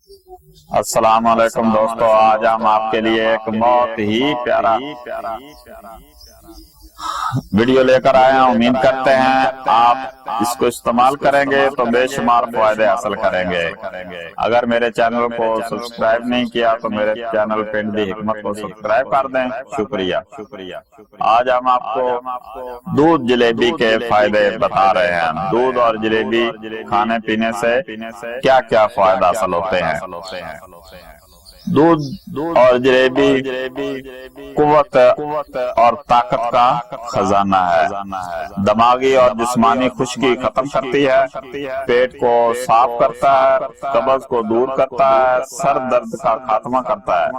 السلام علیکم دوستو، آج ہم آپ کے لیے ایک بہت ہی پیارا ویڈیو لے کر آئے ہیں۔ امید کرتے ہیں آپ اس کو استعمال کریں گے تو بے شمار فائدے حاصل کریں گے۔ اگر میرے چینل کو سبسکرائب نہیں کیا تو میرے چینل پنڈ دی حکمت کو سبسکرائب کر دیں۔ شکریہ۔ آج ہم آپ کو دودھ جلیبی کے فائدے بتا رہے ہیں۔ دودھ اور جلیبی کھانے پینے سے کیا کیا فائدہ حاصل ہوتے ہیں۔ دودھ اور جلیبی قوت اور طاقت کا خزانہ ہے۔ دماغی اور جسمانی خشکی ختم کرتی ہے، پیٹ کو صاف کرتا ہے، قبض کو دور کرتا ہے، سر درد کا خاتمہ کرتا ہے،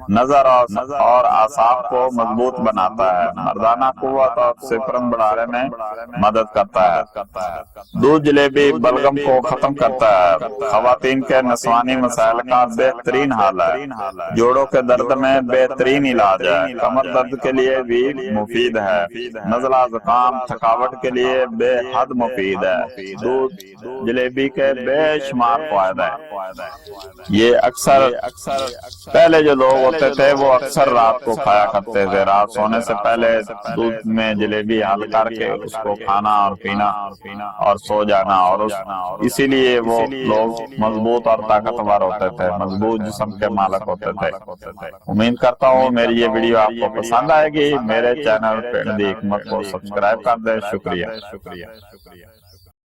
نظر اور اعصاب کو مضبوط بناتا ہے، مردانہ قوت اور سپرم بڑھانے میں مدد کرتا ہے۔ دودھ جلیبی بلغم کو ختم کرتا ہے، خواتین کے نسوانی مسائل کا بہترین حل ہے، جوڑوں کے درد میں بہترین علاج ہے، کمر درد کے لیے بھی مفید ہے، نزلہ زکام تھکاوٹ کے لیے بے حد مفید ہے۔ دودھ جلیبی کے بے شمار فائدے ہیں۔ یہ اکثر پہلے جو لوگ ہوتے تھے وہ اکثر رات کو کھایا کرتے تھے، رات سونے سے پہلے دودھ میں جلیبی حل کر کے اس کو کھانا اور پینا اور سو جانا، اور اسی لیے وہ لوگ مضبوط اور طاقتور ہوتے تھے، مضبوط جسم کے مالک ہوتے تھے۔ امید کرتا ہوں میری یہ ویڈیو آپ کو پسند آئے گی۔ میرے چینل پنڈ دی حکمت کو سبسکرائب کر دیں۔ شکریہ۔